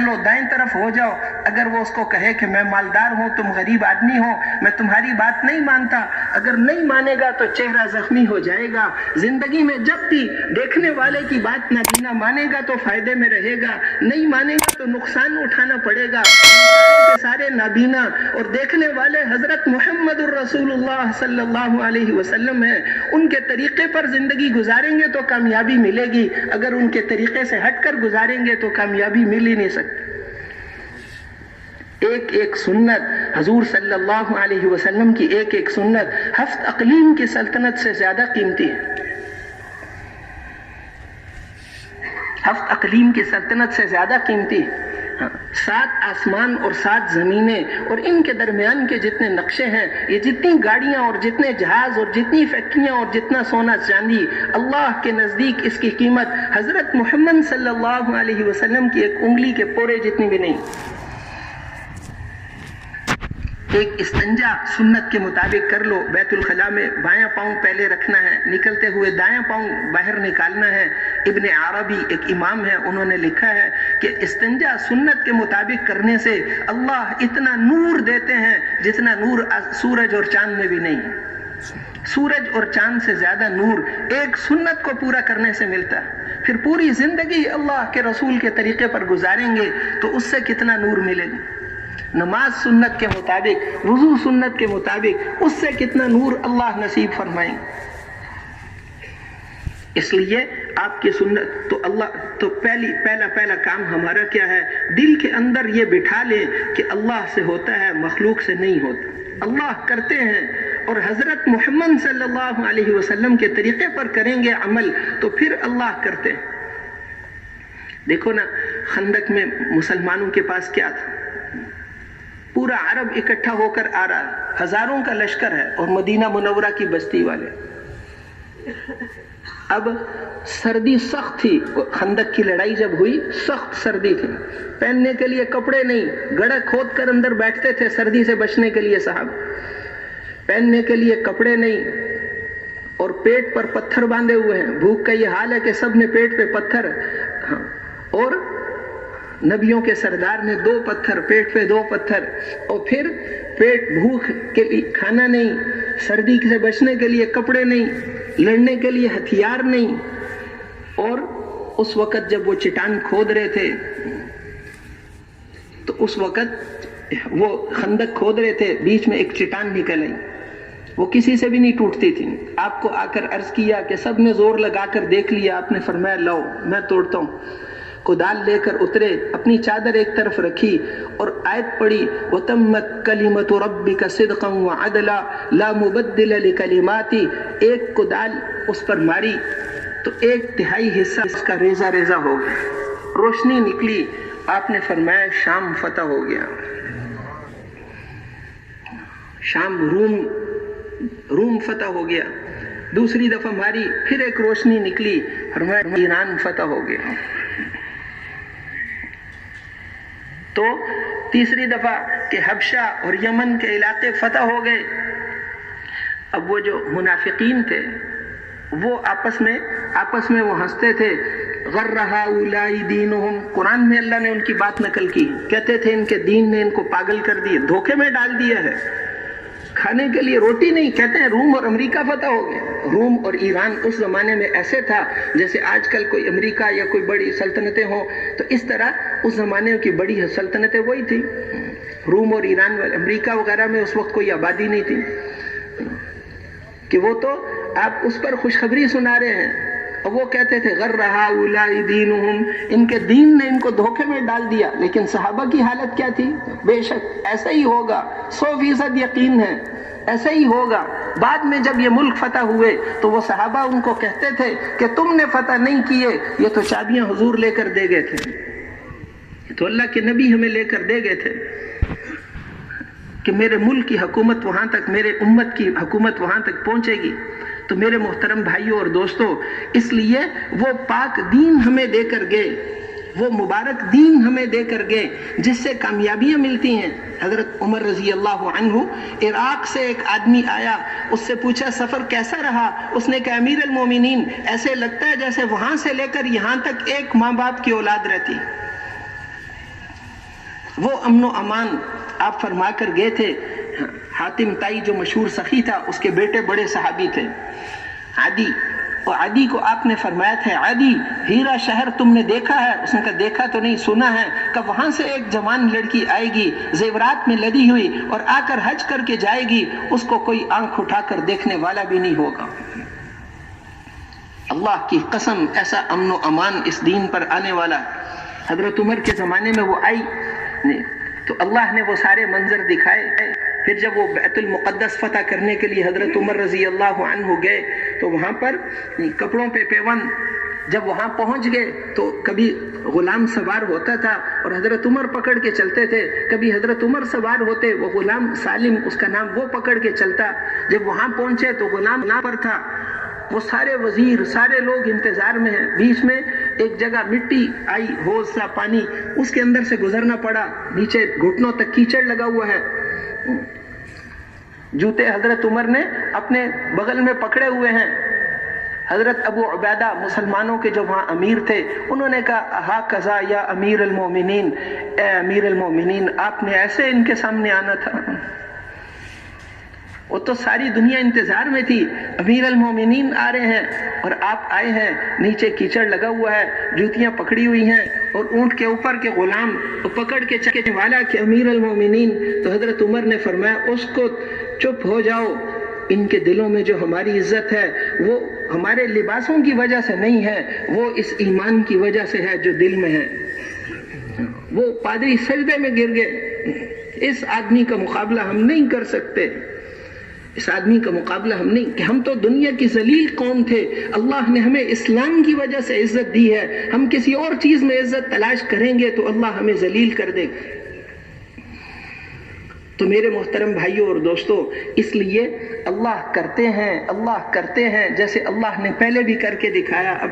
لو، دائیں طرف ہو جاؤ، اگر وہ اس کو کہے کہ میں مالدار ہوں، تم غریب آدمی ہو، میں تمہاری بات نہیں مانتا، اگر نہیں مانے گا تو چہرہ زخمی ہو جائے گا۔ زندگی میں جب بھی دیکھنے والے کی بات نابینا مانے گا تو فائدے میں رہے گا، نہیں مانے گا تو نقصان اٹھانا پڑے گا۔ سارے کے سارے نابینا اور دیکھنے والے حضرت محمد الرسول اللہ صلی اللہ علیہ وسلم ہیں، ان کے طریقے پر زندگی گزاریں گے تو کامیابی ملے گی، اگر ان کے طریقے سے ہٹ کر گزاریں گے تو کامیابی مل ہی نہیں سکتی۔ ایک ایک سنت حضور صلی اللہ علیہ وسلم کی، ایک ایک سنت ہفت اقلیم کی سلطنت سے زیادہ قیمتی ہے، ہفت اقلیم کی سلطنت سے زیادہ قیمتی ہے۔ 7 آسمان اور 7 زمینیں اور ان کے درمیان کے جتنے نقشے ہیں، یہ جتنی گاڑیاں اور جتنے جہاز اور جتنی فیکٹریاں اور جتنا سونا چاندی، اللہ کے نزدیک اس کی قیمت حضرت محمد صلی اللہ علیہ وسلم کی ایک انگلی کے پورے جتنی بھی نہیں۔ ایک استنجا سنت کے مطابق کر لو، بیت الخلاء میں بایاں پاؤں پہلے رکھنا ہے، نکلتے ہوئے دایاں پاؤں باہر نکالنا ہے۔ ابن عربی ایک امام ہے، انہوں نے لکھا ہے کہ استنجا سنت کے مطابق کرنے سے اللہ اتنا نور دیتے ہیں جتنا نور سورج اور چاند میں بھی نہیں۔ سورج اور چاند سے زیادہ نور ایک سنت کو پورا کرنے سے ملتا ہے۔ پھر پوری زندگی اللہ کے رسول کے طریقے پر گزاریں گے تو اس سے کتنا نور ملے گا۔ نماز سنت کے مطابق، وضو سنت کے مطابق، اس سے کتنا نور اللہ نصیب فرمائیں گے۔ اس لیے آپ کی سنت تو اللہ تو پہلا کام ہمارا کیا ہے؟ دل کے اندر یہ بٹھا لیں کہ اللہ سے ہوتا ہے، مخلوق سے نہیں ہوتا۔ اللہ کرتے ہیں اور حضرت محمد صلی اللہ علیہ وسلم کے طریقے پر کریں گے عمل تو پھر اللہ کرتے ہیں۔ دیکھو نا، خندق میں مسلمانوں کے پاس کیا تھا؟ پورا عرب اکٹھا ہو کر آ رہا ہے، ہزاروں کا لشکر ہے اور مدینہ منورہ کی بستی والے۔ اب سردی سخت تھی، خندق کی لڑائی جب ہوئی سخت سردی تھی، پہننے کے لیے کپڑے نہیں، گڑھا کھود کر اندر بیٹھتے تھے سردی سے بچنے کے لیے صاحب، پہننے کے لیے کپڑے نہیں، اور پیٹ پر پتھر باندھے ہوئے ہیں۔ بھوک کا یہ حال ہے کہ سب نے پیٹ پہ پتھر، اور نبیوں کے سردار نے 2 پتھر، پیٹ پہ 2 پتھر، اور پھر پیٹ بھوک کے لیے کھانا نہیں، سردی سے بچنے کے لیے کپڑے نہیں، لڑنے کے لیے ہتھیار نہیں۔ اور اس وقت جب وہ چٹان کھود رہے تھے تو اس وقت وہ خندق کھود رہے تھے، بیچ میں ایک چٹان نکل آئی، وہ کسی سے بھی نہیں ٹوٹتی تھی۔ آپ کو آ کر عرض کیا کہ سب نے زور لگا کر دیکھ لیا، آپ نے فرمایا لاؤ میں توڑتا ہوں۔ کدال لے کر اترے، اپنی چادر ایک طرف رکھی اور آیت پڑھی، وَتَمَّتْ كَلِمَةُ رَبِّكَ صِدْقًا وَعَدْلًا لَا مُبَدِّلَ لِكَلِمَاتِهِ۔ ایک کدال اس پر ماری تو 1/3 حصہ اس کا ریزہ ریزہ ہو گیا، روشنی نکلی۔ آپ نے فرمایا شام فتح ہو گیا، شام روم فتح ہو گیا۔ دوسری دفعہ ماری، پھر ایک روشنی نکلی، فرمایا ایران فتح ہو گیا۔ تو تیسری دفعہ کہ حبشہ اور یمن کے علاقے فتح ہو گئے۔ اب وہ جو منافقین تھے وہ آپس میں وہ ہنستے تھے، غر ہؤلاء دینہم، قرآن میں اللہ نے ان کی بات نقل کی، کہتے تھے ان کے دین نے ان کو پاگل کر دیے، دھوکے میں ڈال دیا ہے، کھانے کے لیے روٹی نہیں۔ کہتے ہیں روم اور امریکہ فتح ہو گئے۔ روم اور ایران اس زمانے میں ایسے تھا جیسے آج کل کوئی امریکہ یا کوئی بڑی سلطنتیں ہوں، تو اس طرح اس زمانے کی بڑی سلطنتیں وہی تھی۔ روم اور ایران، امریکہ وغیرہ میں اس وقت کوئی آبادی نہیں تھی، کہ وہ تو آپ اس پر خوشخبری سنا رہے ہیں، اور وہ کہتے تھے غر ہؤلاء دینہم، ان کے دین نے ان کو دھوکے میں ڈال دیا۔ لیکن صحابہ کی حالت کیا تھی؟ بے شک ایسا ہی ہوگا، 100% یقین ہے، ایسا ہی ہوگا۔ بعد میں جب یہ ملک فتح ہوئے تو وہ صحابہ ان کو کہتے تھے کہ تم نے فتح نہیں کیے، یہ تو چابیاں حضور لے کر دے گئے تھے، تو اللہ کے نبی ہمیں لے کر دے گئے تھے کہ میرے ملک کی حکومت وہاں تک، میرے امت کی حکومت وہاں تک پہنچے گی۔ تو میرے محترم بھائیوں اور دوستوں، اس لیے وہ پاک دین ہمیں دے کر گئے، وہ مبارک دین ہمیں دے کر گئے جس سے کامیابیاں ملتی ہیں۔ حضرت عمر رضی اللہ عنہ، عراق سے ایک آدمی آیا، اس سے پوچھا سفر کیسا رہا؟ اس نے کہا امیر المومنین، ایسے لگتا ہے جیسے وہاں سے لے کر یہاں تک ایک ماں باپ کی اولاد رہتی۔ وہ امن و امان آپ فرما کر گئے تھے. حاتم تائی جو مشہور سخی تھا اس کے بیٹے بڑے صحابی تھے عدی، اور عدی کو آپ نے فرمایا تھا عدی ہیرا شہر تم نے دیکھا ہے؟ اس نے کہا دیکھا تو نہیں سنا ہے. کہ وہاں سے ایک جوان لڑکی آئے گی زیورات میں لدی ہوئی اور آ کر حج کر کے جائے گی، اس کو کوئی آنکھ اٹھا کر دیکھنے والا بھی نہیں ہوگا. اللہ کی قسم ایسا امن و امان اس دین پر آنے والا. حضرت عمر کے زمانے میں وہ آئی تو اللہ نے وہ سارے منظر دکھائے. پھر جب وہ بیت المقدس فتح کرنے کے لیے حضرت عمر رضی اللہ عنہ گئے تو وہاں پر کپڑوں پہ پیوند، جب وہاں پہنچ گئے تو کبھی غلام سوار ہوتا تھا اور حضرت عمر پکڑ کے چلتے تھے، کبھی حضرت عمر سوار ہوتے، وہ غلام سالم اس کا نام، وہ پکڑ کے چلتا. جب وہاں پہنچے تو غلام نہ پر تھا. وہ سارے وزیر سارے لوگ انتظار میں ہیں. بیچ میں ایک جگہ مٹی آئی، ہوز سا پانی، اس کے اندر سے گزرنا پڑا. نیچے گھٹنوں تک کیچڑ لگا ہوا ہے. جوتے حضرت عمر نے اپنے بغل میں پکڑے ہوئے ہیں. حضرت ابو عبیدہ مسلمانوں کے جو وہاں امیر تھے انہوں نے کہا ہا قضا یا امیر المومنین، اے امیر المومنین آپ نے ایسے ان کے سامنے آنا تھا. وہ تو ساری دنیا انتظار میں تھی، امیر المومنین آ رہے ہیں اور آپ آئے ہیں. نیچے کیچڑ لگا ہوا ہے، جوتیاں پکڑی ہوئی ہیں اور اونٹ کے اوپر کے غلام پکڑ کے چکے والا کہ امیر المومنین. تو حضرت عمر نے فرمایا اس کو چپ ہو جاؤ، ان کے دلوں میں جو ہماری عزت ہے وہ ہمارے لباسوں کی وجہ سے نہیں ہے، وہ اس ایمان کی وجہ سے ہے جو دل میں ہے. وہ پادری سجدے میں گر گئے. اس آدمی کا مقابلہ ہم نہیں کر سکتے، اس آدمی کا مقابلہ ہم نہیں، کہ ہم تو دنیا کی ذلیل قوم تھے، اللہ نے ہمیں اسلام کی وجہ سے عزت دی ہے، ہم کسی اور چیز میں عزت تلاش کریں گے تو اللہ ہمیں ذلیل کر دے گا. تو میرے محترم بھائیوں اور دوستوں، اس لیے اللہ کرتے ہیں جیسے اللہ نے پہلے بھی کر کے دکھایا. اب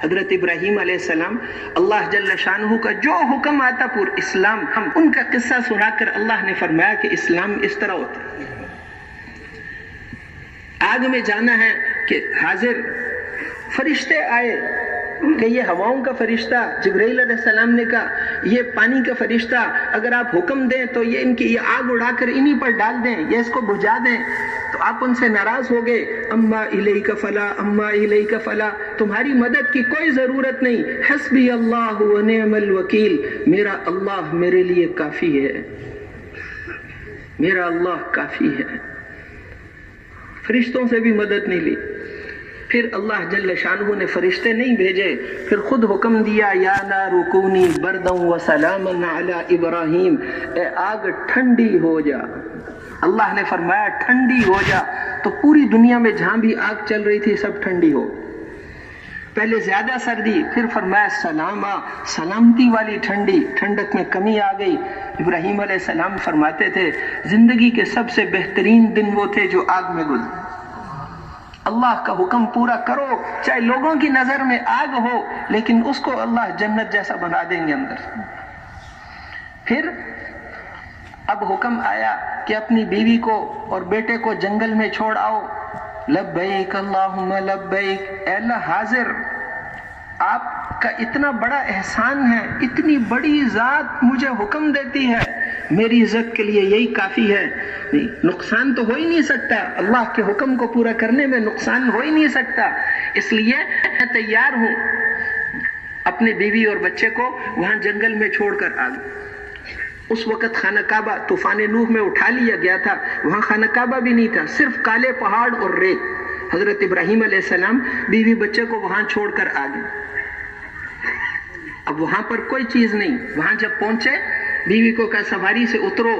حضرت ابراہیم علیہ السلام اللہ جل شانہ کا جو حکم آتا پور اسلام، ہم ان کا قصہ سنا کر اللہ نے فرمایا کہ اسلام اس طرح ہوتا ہے. آگ میں جانا ہے کہ حاضر فرشتے آئے کہ یہ ہواؤں کا فرشتہ جبرائیل علیہ السلام نے کہا یہ پانی کا فرشتہ اگر آپ حکم دیں تو یہ ان کی یہ آگ اڑا کر انہی پر ڈال دیں، یہ اس کو بجھا دیں. تو آپ ان سے ناراض ہو گئے. اما الیک فلا، اما الیک فلا، تمہاری مدد کی کوئی ضرورت نہیں. حسبی اللہ و نعم الوکیل، میرا اللہ میرے لیے کافی ہے، میرا اللہ کافی ہے. فرشتوں سے بھی مدد نہیں لی. پھر اللہ جل شانہ نے فرشتے نہیں بھیجے، پھر خود حکم دیا یا نار کونی بردا وسلاما علی ابراہیم، اے آگ ٹھنڈی ہو جا. اللہ نے فرمایا ٹھنڈی ہو جا، تو پوری دنیا میں جہاں بھی آگ چل رہی تھی سب ٹھنڈی ہو. پہلے زیادہ سردی، پھر فرمایا سلاما، سلامتی والی ٹھنڈی، ٹھنڈک میں کمی آ گئی. ابراہیم علیہ السلام فرماتے تھے زندگی کے سب سے بہترین دن وہ تھے جو آگ میں گزرے. اللہ کا حکم پورا کرو، چاہے لوگوں کی نظر میں آگ ہو لیکن اس کو اللہ جنت جیسا بنا دیں گے اندر. پھر اب حکم آیا کہ اپنی بیوی کو اور بیٹے کو جنگل میں چھوڑ آؤ. لبیک اللہم لبیک، اے اللہ حاضر آپ کا اتنا بڑا احسان ہے، اتنی بڑی ذات مجھے حکم دیتی ہے، میری عزت کے لیے یہی کافی ہے. نقصان تو ہو ہی نہیں سکتا، اللہ کے حکم کو پورا کرنے میں نقصان ہو ہی نہیں سکتا، اس لیے میں تیار ہوں. اپنے بیوی اور بچے کو وہاں جنگل میں چھوڑ کر آ گئے. اس وقت خانہ کعبہ طوفان نوح میں اٹھا لیا گیا تھا، وہاں خانہ کعبہ بھی نہیں تھا، صرف کالے پہاڑ اور ریت. حضرت ابراہیم علیہ السلام بیوی بچے کو وہاں چھوڑ کر آ گئے. اب وہاں پر کوئی چیز نہیں. وہاں جب پہنچے بیوی کو کہا سواری سے اترو،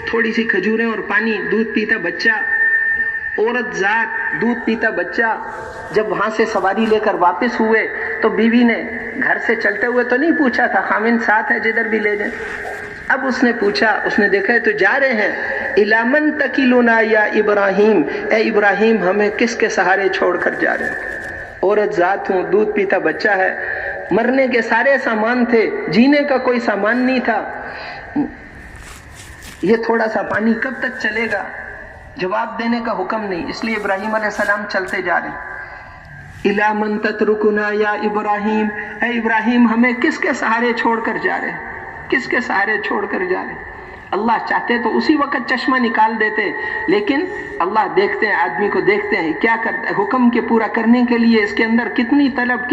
تھوڑی سی کھجوریں اور پانی، دودھ پیتا بچہ، عورت ذات دودھ پیتا بچہ. جب وہاں سے سواری لے کر واپس ہوئے تو بیوی نے گھر سے چلتے ہوئے تو نہیں پوچھا تھا، خامن ساتھ ہے جدھر بھی لے جائیں. اب اس نے پوچھا، اس نے دیکھا ہے تو جا رہے ہیں. الامن تکلنا یا ابراہیم، اے ابراہیم ہمیں کس کے سہارے چھوڑ کر جا رہے ہیں؟ عورت ذات ہوں، دودھ پیتا بچہ ہے، مرنے کے سارے سامان تھے، جینے کا کوئی سامان نہیں تھا. یہ تھوڑا سا پانی کب تک چلے گا؟ جواب دینے کا حکم نہیں، اس لیے ابراہیم علیہ السلام چلتے جا رہے ہیں. الا من تترکنا یا ابراہیم، اے ابراہیم ہمیں کس کے سہارے چھوڑ کر جا رہے ہیں؟ کس کے سہارے چھوڑ کر جا رہے ہیں؟ اللہ چاہتے تو اسی وقت چشمہ نکال دیتے، لیکن اللہ دیکھتے ہیں، آدمی کو دیکھتے ہیں کیا کرتا ہے، حکم کے پورا کرنے کے لیے اس کے اندر کتنی طلب،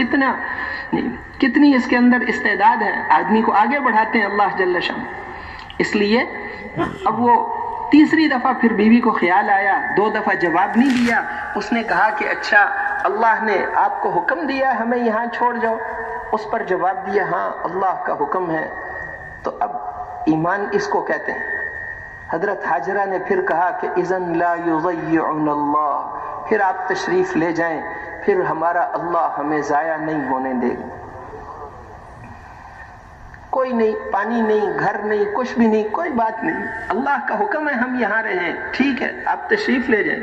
کتنی اس کے اندر استعداد ہے، آدمی کو آگے بڑھاتے ہیں اللہ جل شان۔ اس لیے اب وہ تیسری دفعہ پھر بیوی کو خیال آیا، 2 دفعہ جواب نہیں دیا، اس نے کہا کہ اچھا اللہ نے آپ کو حکم دیا ہمیں یہاں چھوڑ جاؤ؟ اس پر جواب دیا ہاں اللہ کا حکم ہے۔ تو اب ایمان اس کو کہتے ہیں۔ حضرت حاجرہ نے پھر کہا کہ اذن لا یضیعن اللہ، پھر آپ تشریف لے جائیں، پھر ہمارا اللہ ہمیں ضائع نہیں ہونے دے گا۔ کوئی نہیں، پانی نہیں، گھر نہیں، کچھ بھی نہیں، کوئی بات نہیں، اللہ کا حکم ہے ہم یہاں رہیں، ٹھیک ہے آپ تشریف لے جائیں،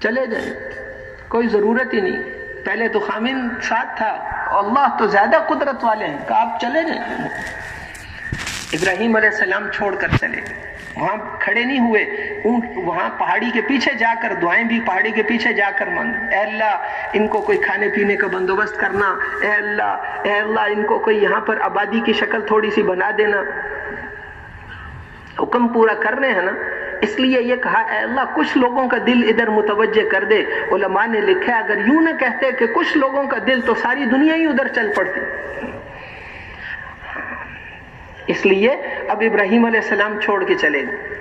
چلے جائیں، کوئی ضرورت ہی نہیں۔ پہلے تو خامن ساتھ تھا، اللہ تو زیادہ قدرت والے ہیں کہ آپ چلے جائیں۔ ابراہیم علیہ السلام چھوڑ کر چلے، وہاں کھڑے نہیں ہوئے، وہاں پہاڑی کے پیچھے جا کر دعائیں بھی پہاڑی کے پیچھے جا کر مانگ، اے اللہ ان کو کوئی کھانے پینے کا بندوبست کرنا، اے اللہ ان کو کوئی یہاں پر آبادی کی شکل تھوڑی سی بنا دینا۔ حکم پورا کر رہے ہیں نا، اس لیے یہ کہا اے اللہ کچھ لوگوں کا دل ادھر متوجہ کر دے۔ علماء نے لکھا اگر یوں نہ کہتے کہ کچھ لوگوں کا دل، تو ساری دنیا ہی ادھر چل پڑتی۔ اس لیے اب ابراہیم علیہ السلام چھوڑ کے چلے گئے،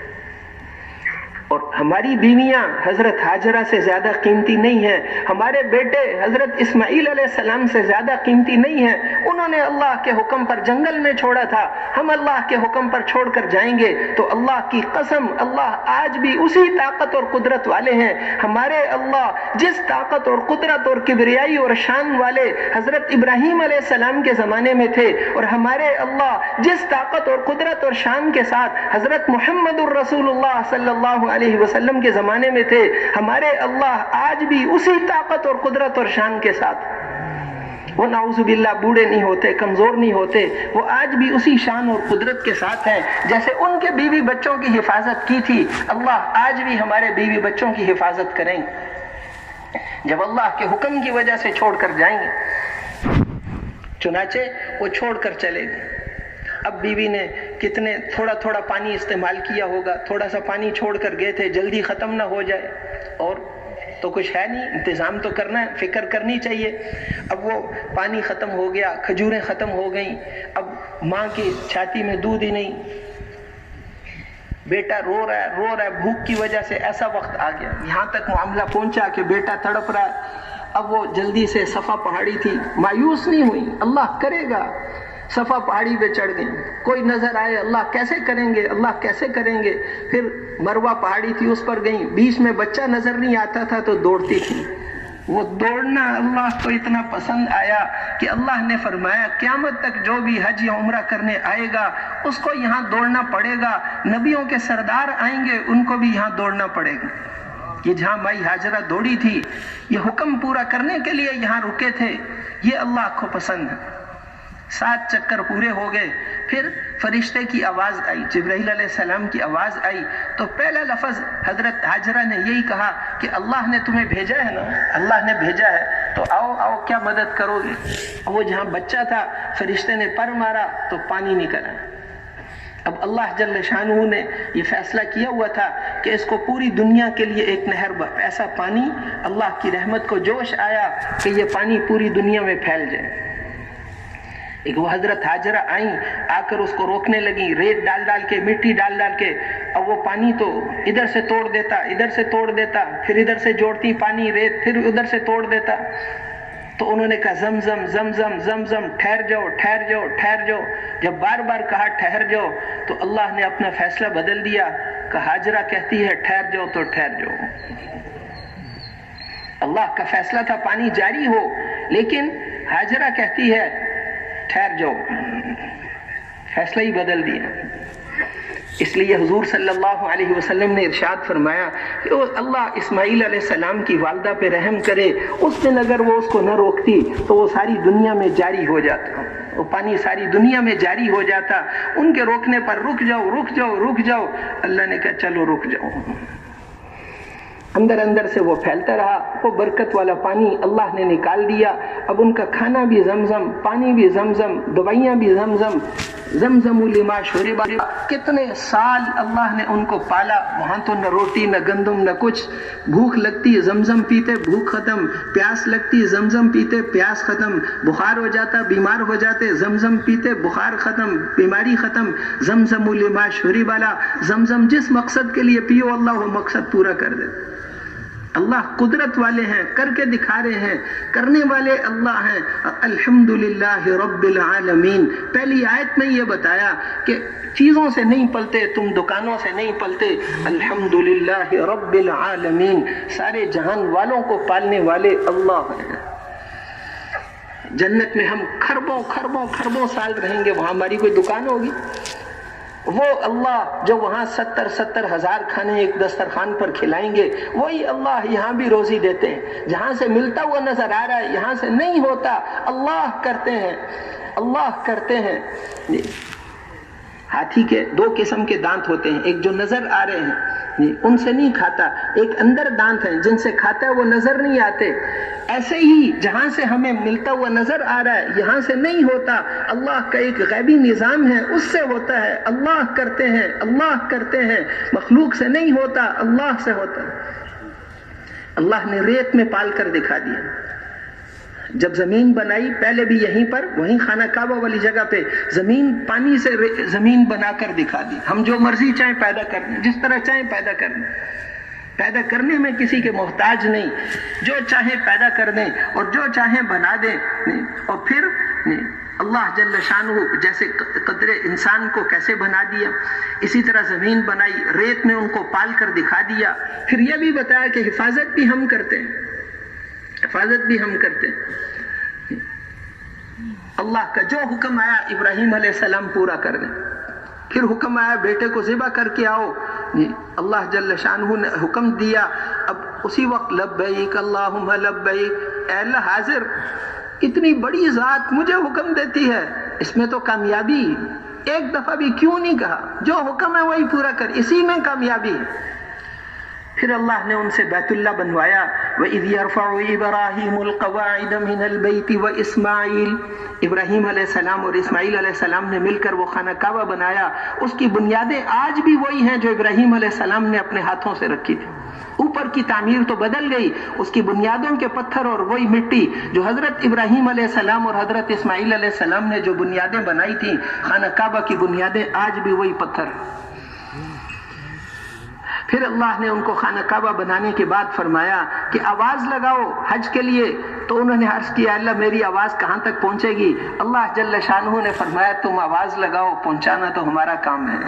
اور ہماری بیویاں حضرت حاجرہ سے زیادہ قیمتی نہیں ہیں، ہمارے بیٹے حضرت اسماعیل علیہ السلام سے زیادہ قیمتی نہیں ہیں۔ انہوں نے اللہ کے حکم پر جنگل میں چھوڑا تھا، ہم اللہ کے حکم پر چھوڑ کر جائیں گے تو اللہ کی قسم اللہ آج بھی اسی طاقت اور قدرت والے ہیں۔ ہمارے اللہ جس طاقت اور قدرت اور کبریائی اور شان والے حضرت ابراہیم علیہ السلام کے زمانے میں تھے، اور ہمارے اللہ جس طاقت اور قدرت اور شان کے ساتھ حضرت محمد الرسول اللہ صلی اللہ علیہ وسلم کے زمانے میں تھے، ہمارے اللہ آج بھی اسی طاقت اور قدرت اور شان کے ساتھ، وہ نعوذ باللہ بوڑھے نہیں ہوتے، کمزور نہیں ہوتے، وہ آج بھی اسی شان اور قدرت کے ساتھ ہیں۔ جیسے ان کے بیوی بچوں کی حفاظت کی تھی، اللہ آج بھی ہمارے بیوی بچوں کی حفاظت کریں گے جب اللہ کے حکم کی وجہ سے چھوڑ کر جائیں گے۔ چنانچہ وہ چھوڑ کر چلے گئے۔ اب بیوی نے کتنے تھوڑا پانی استعمال کیا ہوگا، تھوڑا سا پانی چھوڑ کر گئے تھے جلدی ختم نہ ہو جائے، اور تو کچھ ہے نہیں، انتظام تو کرنا ہے، فکر کرنی چاہیے۔ اب وہ پانی ختم ہو گیا، کھجوریں ختم ہو گئیں، اب ماں کی چھاتی میں دودھ ہی نہیں، بیٹا رو رہا ہے بھوک کی وجہ سے۔ ایسا وقت آ گیا، یہاں تک معاملہ پہنچا کہ بیٹا تڑپ رہا ہے۔ اب وہ جلدی سے صفا پہاڑی تھی، مایوس نہیں ہوئی، اللہ کرے گا، صفا پہاڑی پہ چڑھ گئی، کوئی نظر آئے اللہ کیسے کریں گے، اللہ کیسے کریں گے۔ پھر مروہ پہاڑی تھی، اس پر گئیں، بیچ میں بچہ نظر نہیں آتا تھا تو دوڑتی تھی۔ وہ دوڑنا اللہ کو اتنا پسند آیا کہ اللہ نے فرمایا قیامت تک جو بھی حج یا عمرہ کرنے آئے گا اس کو یہاں دوڑنا پڑے گا، نبیوں کے سردار آئیں گے ان کو بھی یہاں دوڑنا پڑے گا۔ یہ جہاں مائی حاجرہ دوڑی تھی، یہ حکم پورا کرنے کے لیے یہاں رکے تھے، یہ اللہ کو پسند ہے۔ 7 چکر پورے ہو گئے، پھر فرشتے کی آواز آئی، جبرائیل علیہ السلام کی آواز آئی، تو پہلا لفظ حضرت حاجرہ نے یہی کہا کہ اللہ نے تمہیں بھیجا ہے نا، اللہ نے بھیجا ہے تو آؤ کیا مدد کرو گے۔ وہ جہاں بچہ تھا فرشتے نے پر مارا تو پانی نکلا۔ اب اللہ جل شانہ نے یہ فیصلہ کیا ہوا تھا کہ اس کو پوری دنیا کے لیے ایک نہر، ایسا پانی، اللہ کی رحمت کو جوش آیا کہ یہ پانی پوری دنیا میں پھیل جائے۔ ایک وہ حضرت حاجرہ آئیں، آ کر اس کو روکنے لگیں، ریت ڈال کے، مٹی ڈال کے، اب وہ پانی تو ادھر سے توڑ دیتا، ادھر سے توڑ دیتا، پھر ادھر سے جوڑتی پانی ریت، پھر ادھر سے توڑ دیتا۔ تو انہوں نے کہا زمزم زمزم زمزم، ٹھہر جاؤ ٹھہر جاؤ ٹھہر جاؤ۔ جب بار بار کہا ٹھہر جاؤ تو اللہ نے اپنا فیصلہ بدل دیا کہ حاجرہ کہتی ہے ٹھہر جاؤ تو ٹھہر جاؤ۔ اللہ کا فیصلہ تھا پانی جاری ہو، لیکن حاجرہ کہتی ہے ٹھہر جاؤ، فیصلہ ہی بدل دیا۔ اس لیے حضور صلی اللہ علیہ وسلم نے ارشاد فرمایا کہ اللہ اسماعیل علیہ السلام کی والدہ پہ رحم کرے، اس دن اگر وہ اس کو نہ روکتی تو وہ ساری دنیا میں جاری ہو جاتا، وہ پانی ساری دنیا میں جاری ہو جاتا۔ ان کے روکنے پر رک جاؤ رک جاؤ رک جاؤ، اللہ نے کہا چلو رک جاؤ۔ اندر اندر سے وہ پھیلتا رہا، وہ برکت والا پانی اللہ نے نکال دیا۔ اب ان کا کھانا بھی زمزم، پانی بھی زمزم، دوائیاں بھی زمزم، زمزم لما شرب۔ کتنے سال اللہ نے ان کو پالا، وہاں تو نہ روٹی نہ گندم نہ کچھ، بھوک لگتی زمزم پیتے بھوک ختم، پیاس لگتی زمزم پیتے پیاس ختم، بخار ہو جاتا بیمار ہو جاتے زمزم پیتے بخار ختم بیماری ختم۔ زمزم لما شرب، زمزم جس مقصد کے لیے پیو اللہ وہ مقصد پورا کر دے۔ اللہ قدرت والے ہیں، کر کے دکھا رہے ہیں، کرنے والے اللہ ہیں۔ الحمدللہ رب العالمین، پہلی آیت میں یہ بتایا کہ چیزوں سے نہیں پلتے تم، دکانوں سے نہیں پلتے، الحمدللہ رب العالمین، سارے جہان والوں کو پالنے والے اللہ ہیں۔ جنت میں ہم کھربوں کھربوں کھربوں سال رہیں گے، وہاں ہماری کوئی دکان ہوگی؟ وہ اللہ جو وہاں 70 ہزار کھانے ایک دسترخوان پر کھلائیں گے، وہی اللہ یہاں بھی روزی دیتے ہیں۔ جہاں سے ملتا ہوا نظر آ رہا ہے، یہاں سے نہیں ہوتا، اللہ کرتے ہیں، اللہ کرتے ہیں۔ ہاتھی کے 2 قسم کے دانت ہوتے ہیں، ایک جو نظر آ رہے ہیں ان سے نہیں کھاتا، ایک اندر دانت ہیں جن سے کھاتا ہے وہ نظر نہیں آتے۔ ایسے ہی جہاں سے ہمیں ملتا ہوا نظر آ رہا ہے یہاں سے نہیں ہوتا، اللہ کا ایک غیبی نظام ہے اس سے ہوتا ہے۔ اللہ کرتے ہیں، اللہ کرتے ہیں، مخلوق سے نہیں ہوتا، اللہ سے ہوتا ہے۔ اللہ نے ریت میں پال کر دکھا دیا۔ جب زمین بنائی پہلے بھی یہیں پر، وہیں خانہ کعبہ والی جگہ پہ زمین پانی سے زمین بنا کر دکھا دی۔ ہم جو مرضی چاہیں پیدا کر دیں، جس طرح چاہیں پیدا کر دیں، پیدا کرنے میں کسی کے محتاج نہیں، جو چاہیں پیدا کر دیں اور جو چاہیں بنا دیں۔ اور پھر اللہ جل شانہ جیسے قدر انسان کو کیسے بنا دیا، اسی طرح زمین بنائی، ریت میں ان کو پال کر دکھا دیا۔ پھر یہ بھی بتایا کہ حفاظت بھی ہم کرتے ہیں، حفاظت بھی ہم کرتے ہیں۔ اللہ کا جو حکم آیا ابراہیم علیہ السلام پورا کر دیں۔ پھر حکم آیا بیٹے کو ذبح کر کے آؤ، اللہ جل شانہ نے حکم دیا، اب اسی وقت لبیک اللہم لبیک، اے اللہ حاضر اتنی بڑی ذات مجھے حکم دیتی ہے، اس میں تو کامیابی، ایک دفعہ بھی کیوں نہیں کہا، جو حکم ہے وہی پورا کر، اسی میں کامیابی ہے۔ پھر اللہ نے ان سے بیت اللہ بنوایا، وَإِذْ يَرْفَعُ إِبْرَاهِيمُ الْقَوَاعِدَ مِنَ الْبَيْتِ وَإِسْمَاعِيلُ، ابراہیم علیہ السلام اور اسماعیل علیہ السلام نے مل کر وہ خانہ کعبہ بنایا۔ اس کی بنیادیں آج بھی وہی ہیں جو ابراہیم علیہ السلام نے اپنے ہاتھوں سے رکھی تھی۔ اوپر کی تعمیر تو بدل گئی، اس کی بنیادوں کے پتھر اور وہی مٹی جو حضرت ابراہیم علیہ السلام اور حضرت اسماعیل علیہ السلام نے جو بنیادیں بنائی تھیں، خانہ کعبہ کی بنیادیں آج بھی وہی پتھر۔ پھر اللہ نے ان کو خانہ کعبہ بنانے کے بعد فرمایا کہ آواز لگاؤ حج کے لیے، تو انہوں نے عرض کیا اللہ میری آواز کہاں تک پہنچے گی؟ اللہ جل شانہ نے فرمایا تم آواز لگاؤ، پہنچانا تو ہمارا کام ہے۔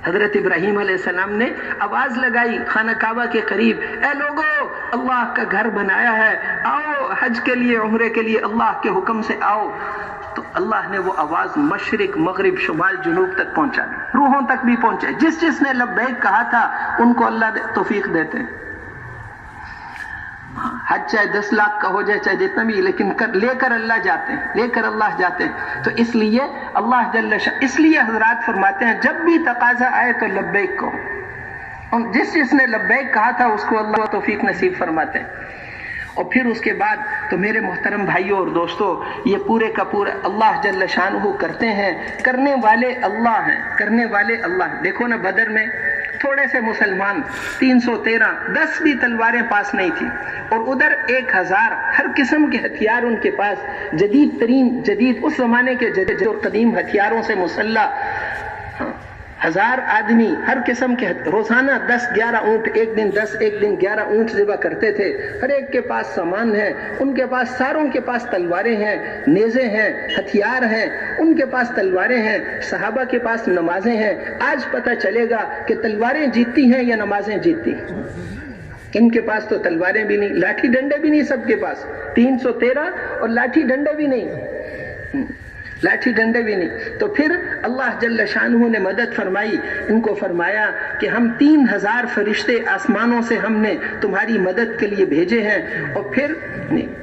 حضرت ابراہیم علیہ السلام نے آواز لگائی خانہ کعبہ کے قریب، اے لوگو اللہ کا گھر بنایا ہے، آؤ حج کے لیے عمرے کے لیے اللہ کے حکم سے آؤ۔ تو اللہ نے وہ آواز مشرق مغرب شمال جنوب تک پہنچا دی، روحوں تک بھی پہنچے۔ جس جس نے لبیک کہا تھا ان کو اللہ توفیق دیتے ہیں۔ حج چاہے 10 لاکھ کا ہو جائے چاہے جتنا بھی، لیکن لے کر اللہ جاتے ہیں، لے کر اللہ جاتے ہیں۔ تو اس لیے اللہ جل شان، اس لیے حضرات فرماتے ہیں جب بھی تقاضا آئے تو لبیک کہو، جس جس نے لبیک کہا تھا اس کو اللہ توفیق نصیب فرماتے ہیں۔ اور پھر اس کے بعد تو میرے محترم بھائیوں اور دوستوں، یہ پورے کا پورا اللہ جل شانہ کرتے ہیں، کرنے والے اللہ ہیں، کرنے والے اللہ ہیں۔ دیکھو نا بدر میں تھوڑے سے مسلمان 313، 10 بھی تلواریں پاس نہیں تھی، اور ادھر 1000 ہر قسم کے ہتھیار ان کے پاس، جدید ترین جدید اس زمانے کے جدید اور قدیم ہتھیاروں سے مسلح، 1000 آدمی ہر قسم کے، روزانہ 10-11 اونٹ، ایک دن 10 ایک دن 11 اونٹ ذبح کرتے تھے۔ ہر ایک کے پاس سامان ہے، ان کے پاس ساروں کے پاس تلواریں ہیں، نیزے ہیں، ہتھیار ہیں، ان کے پاس تلواریں ہیں، صحابہ کے پاس نمازیں ہیں۔ آج پتہ چلے گا کہ تلواریں جیتتی ہیں یا نمازیں جیتتی ہیں۔ ان کے پاس تو تلواریں بھی نہیں، لاٹھی ڈنڈے بھی نہیں، سب کے پاس 313 اور لاٹھی ڈنڈے بھی نہیں۔ لاٹھی ڈنڈے بھی نہیں. تو پھر اللہ جل شانہ نے مدد فرمائی. ان کو فرمایا کہ ہم 3000 فرشتے آسمانوں سے ہم نے تمہاری مدد کے لیے بھیجے ہیں. اور پھر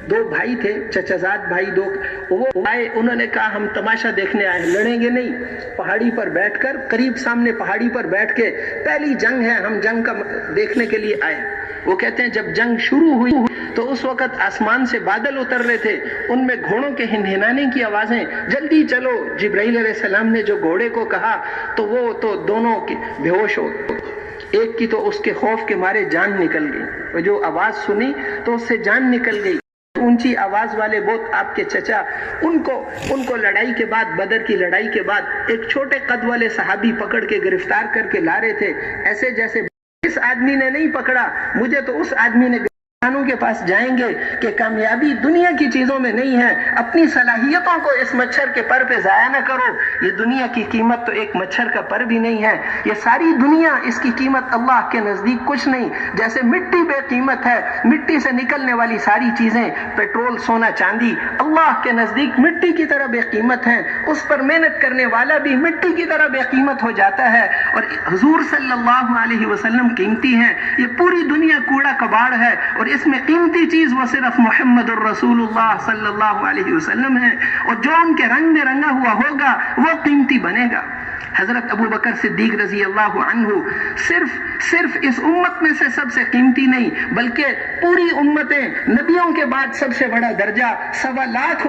2 بھائی تھے, چچا زاد بھائی 2, وہ آئے, انہوں نے کہا ہم تماشا دیکھنے آئے, لڑیں گے نہیں. پہاڑی پر بیٹھ کر, قریب سامنے پہاڑی پر بیٹھ کے, پہلی جنگ ہے, ہم جنگ کا دیکھنے کے لیے آئے. وہ کہتے ہیں جب جنگ شروع ہوئی تو اس وقت آسمان سے بادل اتر رہے تھے, ان میں گھوڑوں کے ہنہنانے کی آوازیں, جلدی چلو. جبرائیل علیہ السلام نے جو گھوڑے کو کہا تو وہ تو دونوں بے ہوش ہو. ایک کی تو اس کے خوف کے مارے جان نکل گئی, وہ جو آواز سنی تو اس سے جان نکل گئی. اونچی آواز والے بہت آپ کے چچا, ان کو لڑائی کے بعد, بدر کی لڑائی کے بعد ایک چھوٹے قد والے صحابی پکڑ کے گرفتار کر کے لا رہے تھے. ایسے جیسے اس آدمی نے نہیں پکڑا, مجھے تو اس آدمی نے کے پاس جائیں گے کہ کامیابی دنیا کی چیزوں میں نہیں ہے, اپنی صلاحیتوں کو اس مچھر کے پر پہ ضائع نہ کرو. یہ دنیا کی قیمت تو ایک مچھر کا پر بھی نہیں ہے. یہ ساری دنیا, اس کی قیمت اللہ کے نزدیک کچھ نہیں. جیسے مٹی بے قیمت ہے, مٹی سے نکلنے والی ساری چیزیں, پیٹرول, سونا, چاندی, اللہ کے نزدیک مٹی کی طرح بے قیمت ہیں. اس پر محنت کرنے والا بھی مٹی کی طرح بے قیمت ہو جاتا ہے. اور حضور صلی اللہ علیہ وسلم قیمتی ہیں. یہ پوری دنیا کوڑا کباڑ ہے, اور اس میں قیمتی چیز وہ صرف محمد الرسول اللہ صلی اللہ علیہ وسلم ہے. اور جو ان کے رنگ میں رنگا ہوا ہوگا وہ قیمتی بنے گا. حضرت ابو بکر صدیق رضی اللہ عنہ صرف اس امت میں سے سب سے قیمتی نہیں, بلکہ پوری امتیں, نبیوں کے بعد سب سے بڑا درجہ, 1.25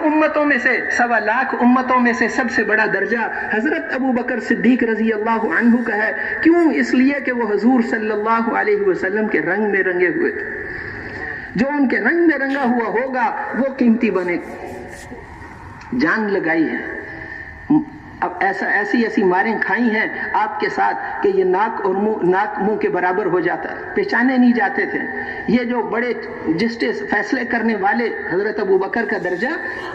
امتوں میں سے سب سے بڑا درجہ حضرت ابو بکر صدیق رضی اللہ عنہ کا ہے. کیوں؟ اس لیے کہ وہ حضور صلی اللہ علیہ وسلم کے رنگ میں رنگے ہوئے تھے. جو ان کے رنگ میں رنگا ہوا ہوگا وہ قیمتی بنے. جان لگائی ہے, اب ایسی ماریں کھائی ہیں آپ کے ساتھ کہ یہ ناک منہ کے برابر ہو جاتا, پہچانے نہیں جاتے تھے. یہ جو بڑے جسٹس, فیصلے کرنے والے, حضرت ابو بکر کا درجہ,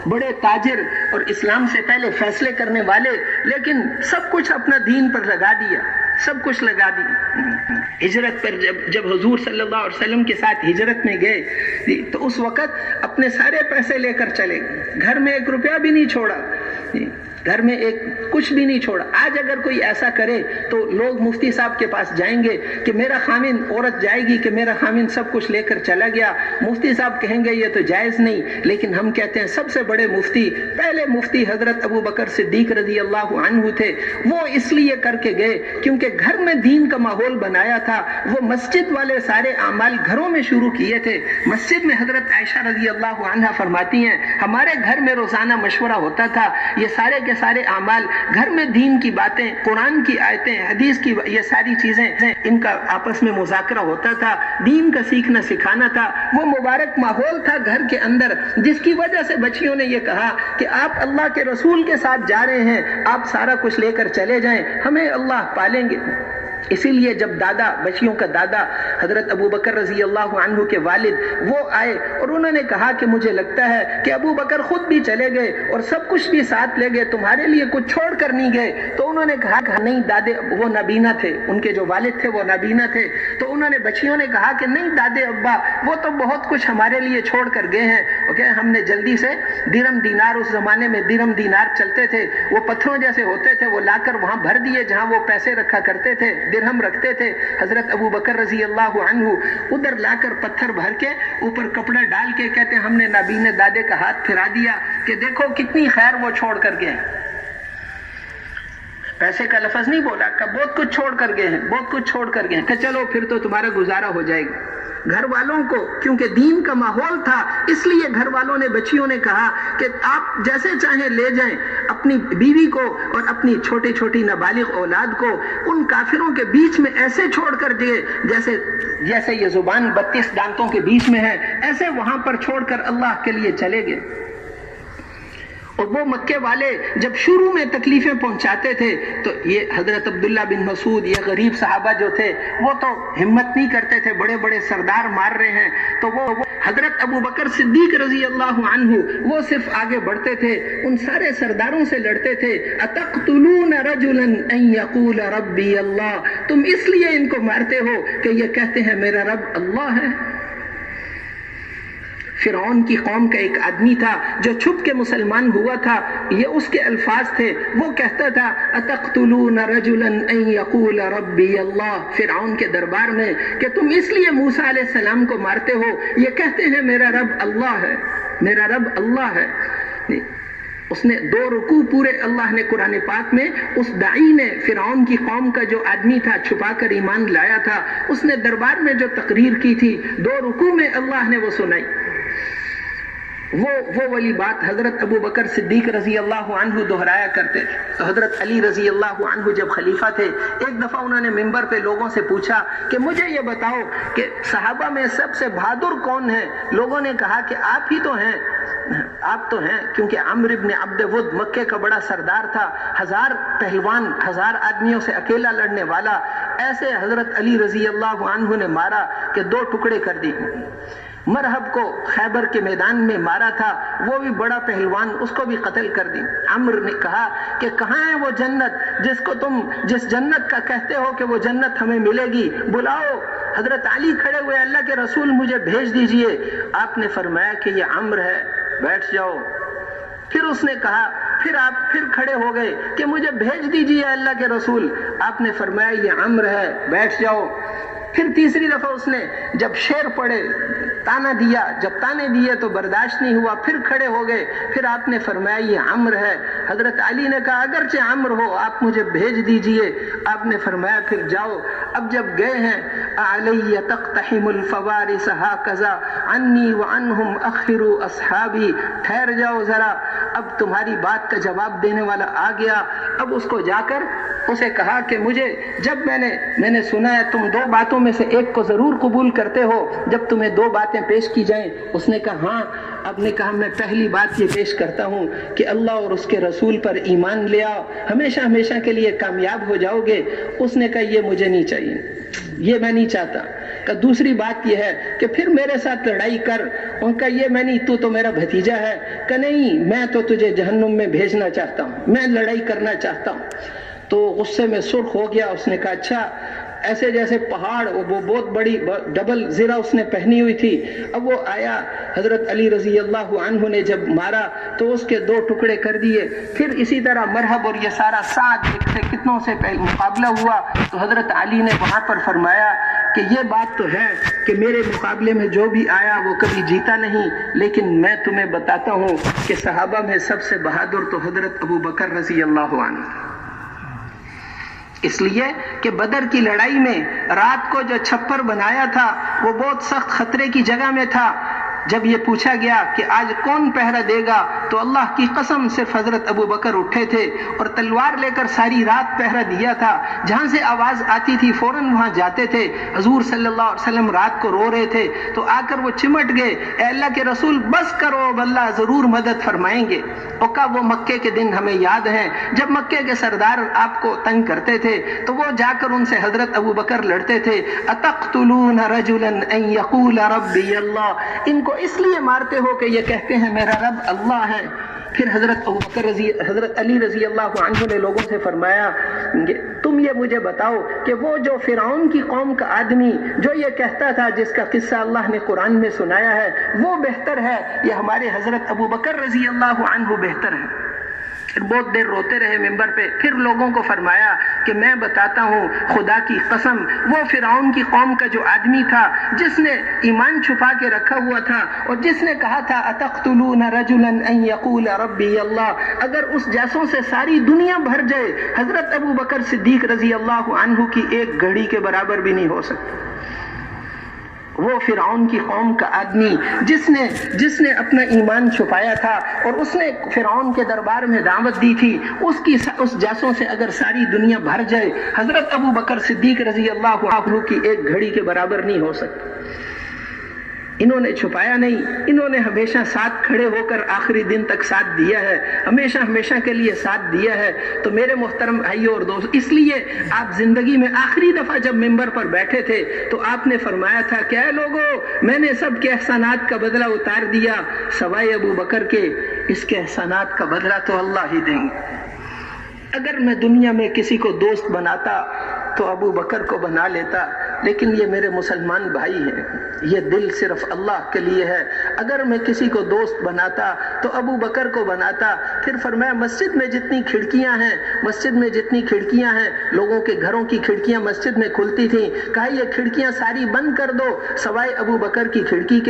بڑے تاجر اور اسلام سے پہلے فیصلے کرنے والے, لیکن سب کچھ اپنا دین پر لگا دیا, سب کچھ لگا دیا. ہجرت پر جب حضور صلی اللہ علیہ وسلم کے ساتھ ہجرت میں گئے تو اس وقت اپنے سارے پیسے لے کر چلے گئے, گھر میں 1 روپیہ بھی نہیں چھوڑا, گھر میں کچھ بھی نہیں چھوڑا. آج اگر کوئی ایسا کرے تو لوگ مفتی صاحب کے پاس جائیں گے کہ میرا خامن, عورت جائے گی کہ میرا خامن سب کچھ لے کر چلا گیا. مفتی صاحب کہیں گے یہ تو جائز نہیں, لیکن ہم کہتے ہیں سب سے بڑے مفتی, پہلے مفتی حضرت ابو بکر صدیق رضی اللہ عنہ تھے. وہ اس لیے کر کے گئے کیونکہ گھر میں دین کا ماحول بنایا تھا. وہ مسجد والے سارے اعمال گھروں میں شروع کیے تھے. مسجد میں حضرت عائشہ رضی اللہ عنہا فرماتی ہیں ہمارے گھر میں روزانہ مشورہ ہوتا تھا. یہ سارے کے سارے اعمال گھر میں, دین کی باتیں, قرآن کی آیتیں, حدیث کی, یہ ساری چیزیں, ان کا آپس میں مذاکرہ ہوتا تھا. دین کا سیکھنا سکھانا تھا. وہ مبارک ماحول تھا گھر کے اندر, جس کی وجہ سے بچیوں نے یہ کہا کہ آپ اللہ کے رسول کے ساتھ جا رہے ہیں, آپ سارا کچھ لے کر چلے جائیں, ہمیں اللہ پالیں گے. اسی لیے جب دادا, بچیوں کا دادا حضرت ابو بکر رضی اللہ عنہ کے والد وہ آئے اور انہوں نے کہا کہ مجھے لگتا ہے کہ ابو بکر خود بھی چلے گئے اور سب کچھ بھی ساتھ لے گئے, تمہارے لیے کچھ چھوڑ کر نہیں گئے. تو انہوں نے کہا کہ نہیں دادے, وہ نابینا تھے, ان کے جو والد تھے وہ نابینا تھے. تو انہوں نے, بچیوں نے کہا کہ نہیں دادے ابا, وہ تو بہت کچھ ہمارے لیے چھوڑ کر گئے ہیں. اوکے, ہم نے جلدی سے درم دینار, اس زمانے میں درم دینار چلتے تھے, وہ پتھروں جیسے ہوتے تھے, وہ لا کر وہاں بھر دیے جہاں وہ پیسے رکھا کرتے تھے, درہم رکھتے تھے. حضرت ابو بکر رضی اللہ عنہ ادھر لا کر پتھر بھر کے اوپر کپڑا ڈال کے کہتے ہیں ہم نے نابینے دادے کا ہاتھ پھرا دیا کہ دیکھو کتنی خیر وہ چھوڑ کر گئے. پیسے کا لفظ نہیں بولا, کہ بہت کچھ چھوڑ کر گئے ہیں, بہت کچھ چھوڑ کر گئے ہیں, کہ چلو پھر تو تمہارا گزارا ہو جائے گا. گھر والوں کو, کیونکہ دین کا ماحول تھا, اس لیے گھر والوں نے, بچیوں نے کہا کہ آپ جیسے چاہیں لے جائیں اپنی بیوی کو اور اپنی چھوٹی چھوٹی نابالغ اولاد کو. ان کافروں کے بیچ میں ایسے چھوڑ کر دیے جیسے یہ زبان 32 دانتوں کے بیچ میں ہے, ایسے وہاں پر چھوڑ کر اللہ کے لیے چلے گئے. اور وہ مکے والے جب شروع میں تکلیفیں پہنچاتے تھے تو یہ حضرت عبداللہ بن مسعود, یہ غریب صحابہ جو تھے, وہ تو ہمت نہیں کرتے تھے, بڑے بڑے سردار مار رہے ہیں. تو وہ حضرت ابو بکر صدیق رضی اللہ عنہ وہ صرف آگے بڑھتے تھے, ان سارے سرداروں سے لڑتے تھے. اتقتلون رجلا ان یقول ربی اللہ, تم اس لیے ان کو مارتے ہو کہ یہ کہتے ہیں میرا رب اللہ ہے. فرعون کی قوم کا ایک آدمی تھا جو چھپ کے مسلمان ہوا تھا. یہ اس کے الفاظ تھے. وہ کہتا تھا اتقتلون رجلا ان یقول ربی اللہ، فرعون کے دربار میں، کہ تم اس لیے موسیٰ علیہ السلام کو مارتے ہو، یہ کہتے ہیں میرا رب اللہ ہے، میرا رب اللہ ہے. اس نے 2 رکوع پورے اللہ نے قرآن پاک میں اس داعی نے، فرعون کی قوم کا جو آدمی تھا چھپا کر ایمان لایا تھا، اس نے دربار میں جو تقریر کی تھی 2 رکوع میں اللہ نے وہ سنائی. وہ والی بات حضرت ابو بکر صدیق رضی اللہ عنہ دہرایا کرتے تھے. تو حضرت علی رضی اللہ عنہ جب خلیفہ تھے، ایک دفعہ انہوں نے ممبر پہ لوگوں سے پوچھا کہ مجھے یہ بتاؤ کہ صحابہ میں سب سے بہادر کون ہے؟ لوگوں نے کہا کہ آپ ہی تو ہیں، آپ تو ہیں، کیونکہ عمرو ابن عبد ود مکے کا بڑا سردار تھا، 1000 پہلوان 1000 آدمیوں سے اکیلا لڑنے والا. ایسے حضرت علی رضی اللہ عنہ نے مارا کہ 2 ٹکڑے کر دی. مرحب کو خیبر کے میدان میں مارا تھا، وہ بھی بڑا پہلوان، اس کو بھی قتل کر دی. عمرو نے کہا کہ کہاں ہے وہ جنت جس جنت کا کہتے ہو کہ وہ جنت ہمیں ملے گی، بلاؤ. حضرت علی کھڑے ہوئے، اللہ کے رسول مجھے بھیج دیجئے. آپ نے فرمایا کہ یہ عمرو ہے، بیٹھ جاؤ. پھر اس نے کہا، آپ پھر کھڑے ہو گئے کہ مجھے بھیج دیجئے اللہ کے رسول. آپ نے فرمایا یہ عمرو ہے، بیٹھ جاؤ. پھر تیسری دفعہ اس نے جب شیر پڑے تانا دیا، جب تانے دیے تو برداشت نہیں ہوا، پھر کھڑے ہو گئے. پھر آپ نے فرمایا یہ عمرو ہے. حضرت علی نے کہا اگرچہ عمرو ہو آپ مجھے بھیج دیجئے. آپ نے فرمایا پھر جاؤ. اب جب گئے ہیں، علی تقتحم الفوارس ہاکذا عنی وعنہم اخروا اصحابی، ٹھہر جاؤ ذرا، اب تمہاری بات کا جواب دینے والا آ گیا. اب اس کو جا کر اسے کہا کہ مجھے جب میں نے سنا ہے تم 2 باتوں میں سے ایک کو ضرور قبول کرتے ہو جب تمہیں 2 باتیں پیش کی جائیں. اس نے کہا ہاں. اب نے کہا میں پہلی بات یہ پیش کرتا ہوں کہ اللہ اور اس کے رسول پر ایمان لے آؤ، ہمیشہ ہمیشہ کے لیے کامیاب ہو جاؤ گے. اس نے کہا یہ مجھے نہیں چاہیے، یہ میں نہیں چاہتا. کہ دوسری بات یہ ہے کہ پھر میرے ساتھ لڑائی کر. ان کا یہ میں نہیں، تو میرا بھتیجا ہے. کہ نہیں، میں تو تجھے جہنم میں بھیجنا چاہتا ہوں، میں لڑائی کرنا چاہتا ہوں. تو غصے میں سرخ ہو گیا. اس نے کہا اچھا، ایسے جیسے پہاڑ، وہ بہت بڑی ڈبل زرہ اس نے پہنی ہوئی تھی. اب وہ آیا، حضرت علی رضی اللہ عنہ نے جب مارا تو اس کے 2 ٹکڑے کر دیے. پھر اسی طرح مرحب اور یہ سارا 7 سے کتنوں سے مقابلہ ہوا. تو حضرت علی نے وہاں پر فرمایا کہ یہ بات تو ہے کہ میرے مقابلے میں جو بھی آیا وہ کبھی جیتا نہیں، لیکن میں تمہیں بتاتا ہوں کہ صحابہ میں سب سے بہادر تو حضرت ابو بکر رضی اللہ عنہ. اس لیے کہ بدر کی لڑائی میں رات کو جو چھپر بنایا تھا وہ بہت سخت خطرے کی جگہ میں تھا. جب یہ پوچھا گیا کہ آج کون پہرا دے گا تو اللہ کی قسم صرف حضرت ابو بکر اٹھے تھے اور تلوار لے کر ساری رات پہرا دیا تھا. جہاں سے آواز آتی تھی فوراً وہاں جاتے تھے. حضور صلی اللہ علیہ وسلم رات کو رو رہے تھے تو آ کر وہ چمٹ گئے، اے اللہ کے رسول بس کرو، اب اللہ ضرور مدد فرمائیں گے. وہ مکے کے دن ہمیں یاد ہیں جب مکے کے سردار آپ کو تنگ کرتے تھے تو وہ جا کر ان سے حضرت ابو بکر لڑتے تھے. اتقتلون رجلا ان یقول ربی اللہ، ان کو اس لیے مارتے ہو کہ یہ کہتے ہیں میرا رب اللہ ہے. پھر حضرت علی رضی اللہ عنہ نے لوگوں سے فرمایا تم یہ مجھے بتاؤ کہ وہ جو فرعون کی قوم کا آدمی جو یہ کہتا تھا، جس کا قصہ اللہ نے قرآن میں سنایا ہے، وہ بہتر ہے یا ہمارے حضرت ابو بکر رضی اللہ عنہ بہتر ہے؟ پھر بہت دیر روتے رہے ممبر پہ. پھر لوگوں کو فرمایا کہ میں بتاتا ہوں خدا کی قسم، وہ فرعون کی قوم کا جو آدمی تھا جس نے ایمان چھپا کے رکھا ہوا تھا اور جس نے کہا تھا اتقتلون رجلا ان یقول ربی اللہ، اگر اس جیسوں سے ساری دنیا بھر جائے حضرت ابو بکر صدیق رضی اللہ عنہ کی ایک گھڑی کے برابر بھی نہیں ہو سکتی. وہ فرعون کی قوم کا آدمی جس نے اپنا ایمان چھپایا تھا اور اس نے فرعون کے دربار میں دعوت دی تھی، اس جیسوں سے اگر ساری دنیا بھر جائے حضرت ابو بکر صدیق رضی اللہ عنہ کی ایک گھڑی کے برابر نہیں ہو سکتی. انہوں نے چھپایا نہیں، انہوں نے ہمیشہ ساتھ کھڑے ہو کر آخری دن تک ساتھ دیا ہے، ہمیشہ ہمیشہ کے لیے ساتھ دیا ہے. تو میرے محترم بھائیوں اور دوست، اس لیے آپ زندگی میں آخری دفعہ جب ممبر پر بیٹھے تھے تو آپ نے فرمایا تھا کہ اے لوگوں، میں نے سب کے احسانات کا بدلہ اتار دیا سوائے ابو بکر کے، اس کے احسانات کا بدلہ تو اللہ ہی دیں گے. اگر میں دنیا میں کسی کو دوست بناتا تو ابو بکر کو بنا لیتا. لیکن یہ میرے مسلمان بھائی ہیں، یہ دل صرف اللہ کے لیے ہے۔ اگر میں کسی کو دوست بناتا تو ابو بکر کو بناتا۔ پھر فرمایا مسجد میں جتنی کھڑکیاں ہیں لوگوں کے گھروں کی کھڑکیاں مسجد میں کھلتی تھیں، کہا یہ کھڑکیاں ساری بند کر دو سوائے ابو بکر کی کھڑکی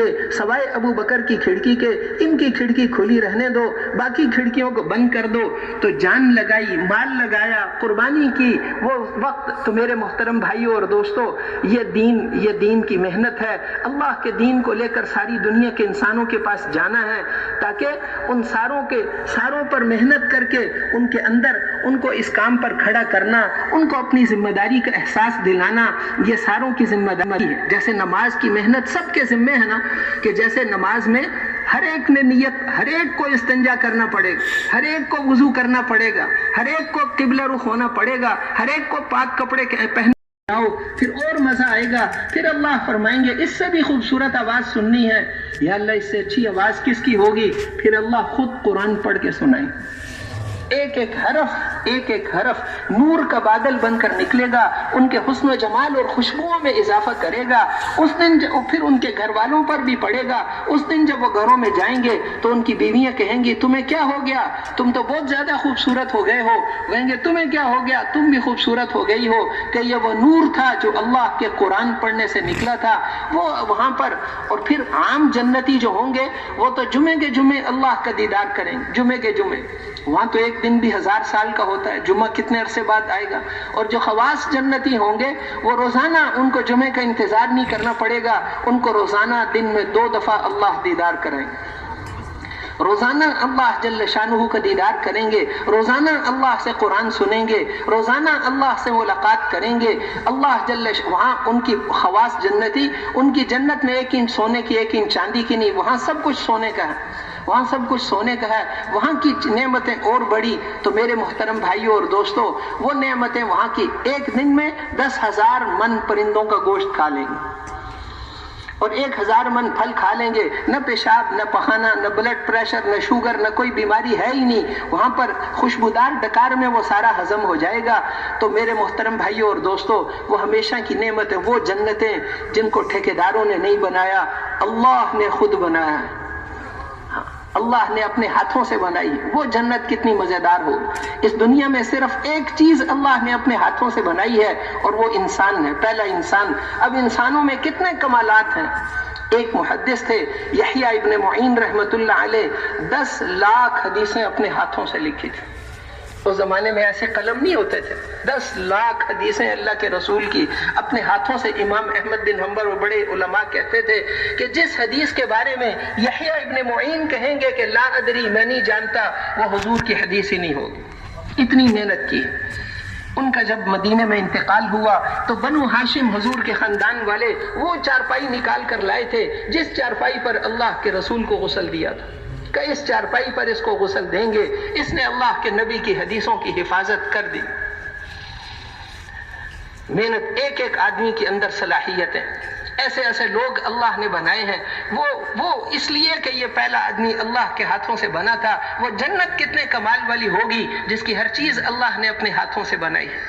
کے، ان کی کھڑکی کھلی رہنے دو، باقی کھڑکیوں کو بند کر دو۔ تو جان لگائی، مال لگایا، قربانی کی وہ وقت۔ تو میرے محترم بھائیوں اور دوستوں، یہ دین کی محنت ہے۔ اللہ کے دین کو لے کر ساری دنیا کے انسانوں کے پاس جانا ہے، تاکہ ان ساروں پر محنت کر کے ان کے اندر ان کو اس کام پر کھڑا کرنا، ان کو اپنی ذمہ داری کا احساس دلانا، یہ ساروں کی ذمہ داری ہے۔ جیسے نماز کی محنت سب کے ذمہ ہے نا، کہ جیسے نماز میں ہر ایک نے نیت، ہر ایک کو استنجا کرنا پڑے گا، ہر ایک کو وضو کرنا پڑے گا، ہر ایک کو قبلہ رخ ہونا پڑے گا، ہر ایک کو پاک کپڑے پہننے پھر اور مزہ آئے گا۔ پھر اللہ فرمائیں گے اس سے بھی خوبصورت آواز سننی ہے، یا اللہ اس سے اچھی آواز کس کی ہوگی؟ پھر اللہ خود قرآن پڑھ کے سنائیں، ایک ایک حرف نور کا بادل بن کر نکلے گا، ان کے حسن و جمال اور خوشبوؤں میں اضافہ کرے گا۔ اس دن پھر ان کے گھر والوں پر بھی پڑے گا۔ اس دن جب وہ گھروں میں جائیں گے تو ان کی بیویاں کہیں گی تمہیں کیا ہو گیا، تم تو بہت زیادہ خوبصورت ہو گئے ہو۔ کہیں گے تمہیں کیا ہو گیا، تم بھی خوبصورت ہو گئی ہو، کہ یہ وہ نور تھا جو اللہ کے قرآن پڑھنے سے نکلا تھا وہ وہاں پر۔ اور پھر عام جنتی جو ہوں گے وہ تو جمعے کے جمعے اللہ کا دیدار کریں گے، جمعے کے جمعے۔ وہاں تو ایک دن بھی 1000 سال کا ہوتا ہے، جمعہ کتنے عرصے بعد آئے گا۔ اور جو خواص جنتی ہوں گے وہ روزانہ، ان کو جمعے کا انتظار نہیں کرنا پڑے گا، ان کو روزانہ دن میں 2 دفعہ اللہ دیدار کریں گے، روزانہ اللہ جل شانہ کا دیدار کریں گے، روزانہ اللہ سے قرآن سنیں گے، روزانہ اللہ سے ملاقات کریں گے۔ اللہ وہاں ان کی خواص جنتی، ان کی جنت میں 1 انچ سونے کی 1 انچ چاندی کی نہیں، وہاں سب کچھ سونے کا ہے، وہاں سب کچھ سونے کا ہے، وہاں کی نعمتیں اور بڑی۔ تو میرے محترم بھائیوں اور دوستوں، وہ نعمتیں وہاں کی، ایک دن میں 10,000 من پرندوں کا گوشت کھا لیں گے اور 1000 من پھل کھا لیں گے، نہ پیشاب، نہ پخانہ، نہ بلڈ پریشر، نہ شوگر، نہ کوئی بیماری ہے ہی نہیں، وہاں پر خوشبودار ڈکار میں وہ سارا ہضم ہو جائے گا۔ تو میرے محترم بھائیوں اور دوستوں، وہ ہمیشہ کی نعمت ہے، وہ جنتیں جن کو ٹھیکیداروں نے نہیں بنایا، اللہ نے خود بنایا ہے، اللہ نے اپنے ہاتھوں سے بنائی۔ وہ جنت کتنی مزیدار ہو۔ اس دنیا میں صرف ایک چیز اللہ نے اپنے ہاتھوں سے بنائی ہے اور وہ انسان ہے، پہلا انسان۔ اب انسانوں میں کتنے کمالات ہیں۔ ایک محدث تھے یحییٰ ابن معین رحمۃ اللہ علیہ، 10 لاکھ حدیثیں اپنے ہاتھوں سے لکھی تھی۔ اس زمانے میں ایسے قلم نہیں ہوتے تھے، 10 لاکھ حدیثیں اللہ کے رسول کی اپنے ہاتھوں سے۔ امام احمد بن حنبل اور بڑے علماء کہتے تھے کہ جس حدیث کے بارے میں یحییٰ ابن معین کہیں گے کہ لا ادری، میں نہیں جانتا، وہ حضور کی حدیث ہی نہیں ہوگی، اتنی محنت کی۔ ان کا جب مدینے میں انتقال ہوا تو بنو ہاشم حضور کے خاندان والے وہ چارپائی نکال کر لائے تھے جس چارپائی پر اللہ کے رسول کو غسل دیا تھا، کہ اس چارپائی پر اس کو غسل دیں گے۔ اس نے اللہ کے نبی کی حدیثوں کی حفاظت کر دی۔ محنت، ایک ایک آدمی کے اندر صلاحیتیں، ایسے ایسے لوگ اللہ نے بنائے ہیں۔ وہ اس لیے کہ یہ پہلا آدمی اللہ کے ہاتھوں سے بنا تھا۔ وہ جنت کتنے کمال والی ہوگی جس کی ہر چیز اللہ نے اپنے ہاتھوں سے بنائی ہے۔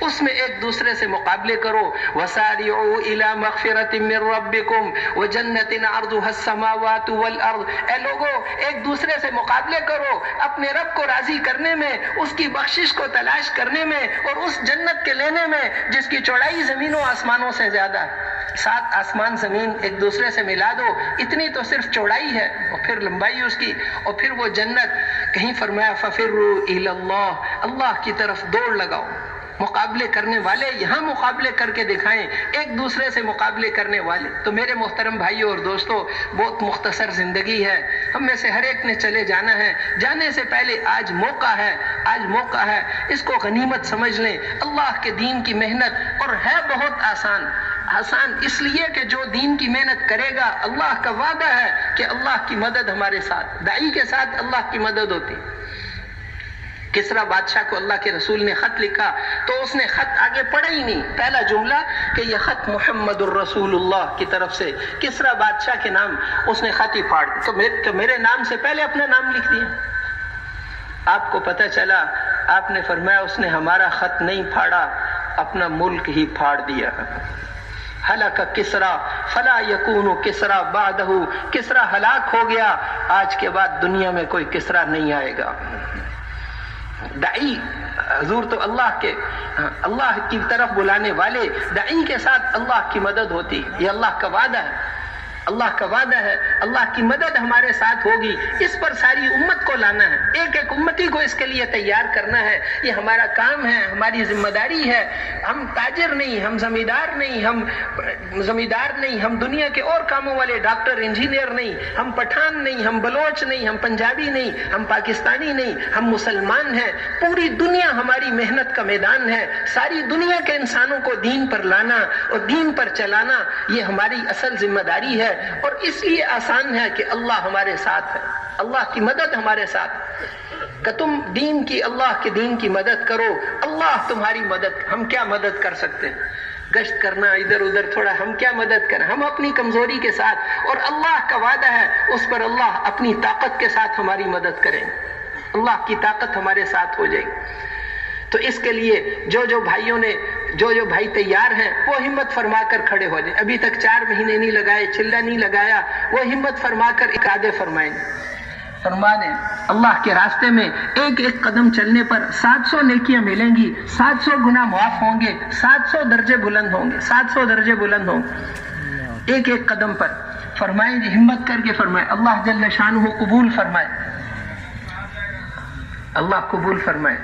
اس میں ایک دوسرے سے مقابلے کرو، وَسَارِعُوا إِلَى مَغْفِرَةٍ مِّن رَّبِّكُمْ وَجَنَّةٍ عَرْضُهَا السَّمَاوَاتُ وَالْأَرْضُ۔ اے لوگو، ایک دوسرے سے مقابلے کرو اپنے رب کو راضی کرنے میں، اس کی بخشش کو تلاش کرنے میں، اور اس جنت کے لینے میں جس کی چوڑائی زمینوں آسمانوں سے زیادہ ہے۔ 7 آسمان زمین ایک دوسرے سے ملا دو، اتنی تو صرف چوڑائی ہے، اور پھر لمبائی اس کی، اور پھر وہ جنت۔ کہیں فرمایا فَفِرُّوا إِلَى اللَّهِ، اللہ کی طرف دوڑ لگاؤ۔ مقابلے کرنے والے یہاں مقابلے کر کے دکھائیں، ایک دوسرے سے مقابلے کرنے والے۔ تو میرے محترم بھائیوں اور دوستوں، بہت مختصر زندگی ہے، ہم میں سے ہر ایک نے چلے جانا ہے۔ جانے سے پہلے آج موقع ہے، اس کو غنیمت سمجھ لیں۔ اللہ کے دین کی محنت، اور ہے بہت آسان اس لیے کہ جو دین کی محنت کرے گا، اللہ کا وعدہ ہے کہ اللہ کی مدد ہمارے ساتھ، داعی کے ساتھ اللہ کی مدد ہوتی۔ کسرا بادشاہ کو اللہ کے رسول نے خط لکھا تو اس نے خط آگے پڑھا ہی نہیں، پہلا جملہ کہ یہ خط محمد الرسول اللہ کی طرف سے کسرا بادشاہ کے نام، اس نے خط ہی پھاڑ تو میرے نام سے پہلے اپنا نام لکھ دیا۔ آپ کو پتہ چلا، آپ نے فرمایا اس نے ہمارا خط نہیں پھاڑا، اپنا ملک ہی پھاڑ دیا۔ ہلاک کسرا فلا یکون کسرا بعدہ، کسرا ہلاک ہو گیا، آج کے بعد دنیا میں کوئی کسرا نہیں آئے گا۔ داعی حضور تو اللہ کی طرف بلانے والے داعی کے ساتھ اللہ کی مدد ہوتی، یہ اللہ کا وعدہ ہے، اللہ کا وعدہ ہے، اللہ کی مدد ہمارے ساتھ ہوگی۔ اس پر ساری امت کو لانا ہے، ایک ایک امتی کو اس کے لیے تیار کرنا ہے، یہ ہمارا کام ہے، ہماری ذمہ داری ہے۔ ہم تاجر نہیں، ہم زمیندار نہیں، ہم دنیا کے اور کاموں والے ڈاکٹر انجینئر نہیں، ہم پٹھان نہیں، ہم بلوچ نہیں، ہم پنجابی نہیں، ہم پاکستانی نہیں، ہم مسلمان ہیں۔ پوری دنیا ہماری محنت کا میدان ہے، ساری دنیا کے انسانوں کو دین پر لانا اور دین پر چلانا یہ ہماری اصل ذمہ داری ہے، اور اس لیے آسان ہے کہ اللہ ہمارے ساتھ ہے، اللہ کی مدد ہمارے ساتھ کہ تم اللہ کے دین کی مدد کرو، اللہ تمہاری مدد۔ ہم کیا مدد کر سکتے ہیں؟ گشت کرنا ادھر ادھر تھوڑا، ہم کیا مدد کریں؟ ہم اپنی کمزوری کے ساتھ، اور اللہ کا وعدہ ہے اس پر اللہ اپنی طاقت کے ساتھ ہماری مدد کریں، اللہ کی طاقت ہمارے ساتھ ہو جائے گی۔ تو اس کے لیے جو بھائی تیار ہیں وہ ہمت فرما کر کھڑے ہو جائیں۔ ابھی تک 4 مہینے نہیں لگائے، چلہ نہیں لگایا، وہ ہمت فرما کر اقادے فرما دیں۔ اللہ کے راستے میں ایک ایک قدم چلنے پر 700 نیکیاں ملیں گی، 700 گناہ معاف ہوں گے، 700 درجے بلند ہوں گے، 700 درجے بلند ہوں گے ایک ایک قدم پر۔ فرمائیں جی، ہمت کر کے فرمائیں، اللہ جل شانہ قبول فرمائے، اللہ قبول فرمائے۔